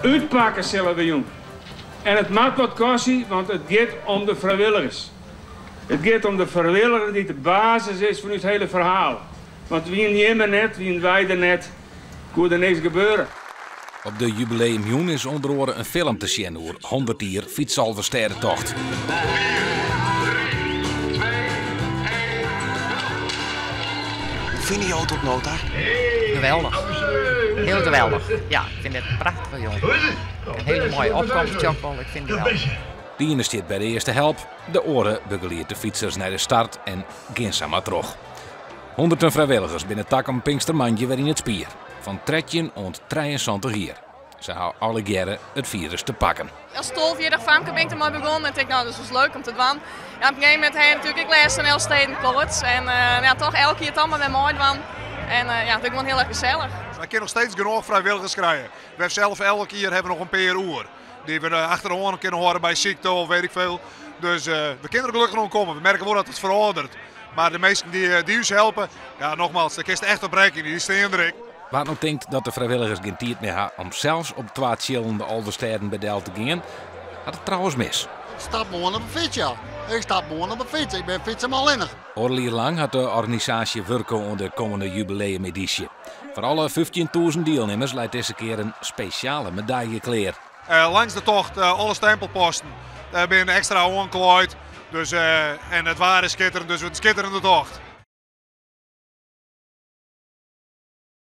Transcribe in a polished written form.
Uitpakken zullen we doen. En het maakt wat kosten, want het gaat om de vrijwilligers. Het gaat om de vrijwilliger die de basis is van het hele verhaal. Want wie nemen net, wie wij er net, kon er niks gebeuren. Op de jubileumjoen is onder andere een film te zien over 100 jaar fietsalverstedentocht. Vind je auto op nota? Geweldig. Heel geweldig. Ja, ik vind het prachtig, jongen. Een hele mooie opkomst, ook wel. Ik vind het wel. De ene staat bij de eerste help, de oren begeleert de fietsers naar de start en gaan ze maar terug. Honderden vrijwilligers binnen Takkum Pinkstermandje weer in het spier. Van 13 tot 23 jaar. Ze houden alle jaren het virus te pakken. Als 12-jarig famke ben ik er maar begonnen en ik nou, dus het was leuk om te doen. Ja, op een gegeven moment heb ik natuurlijk les in Elfstedenpoorts en ja, toch elke keer het allemaal weer mooi doen. En ja, het is gewoon heel erg gezellig. We kunnen nog steeds genoeg vrijwilligers krijgen. We hebben zelf elke keer hebben nog een paar uur. Die we achter de oren kunnen horen bij ziekte of weet ik veel. Dus we kunnen er gelukkig nog komen. We merken wel dat het veroudert. Maar de meesten die ons helpen, ja nogmaals, de kist echt op rekening, die staan erin. Waar nog denkt dat de vrijwilligers geen tijd meer hebben om zelfs op 2 chillende Alversteden bij Del te gaan, had het trouwens mis. Stap gewoon op een fiets, ja. Ik stap gewoon op een fiets. Ik ben fietsen alleenig. Orlier lang had de organisatie werken aan de komende jubileumeditie. Voor alle 15.000 deelnemers leidt deze keer een speciale medaille klaar. Langs de tocht, alle stempelposten zijn extra aangeklaaid. Dus, en het waren schitterend, dus het schitterende tocht.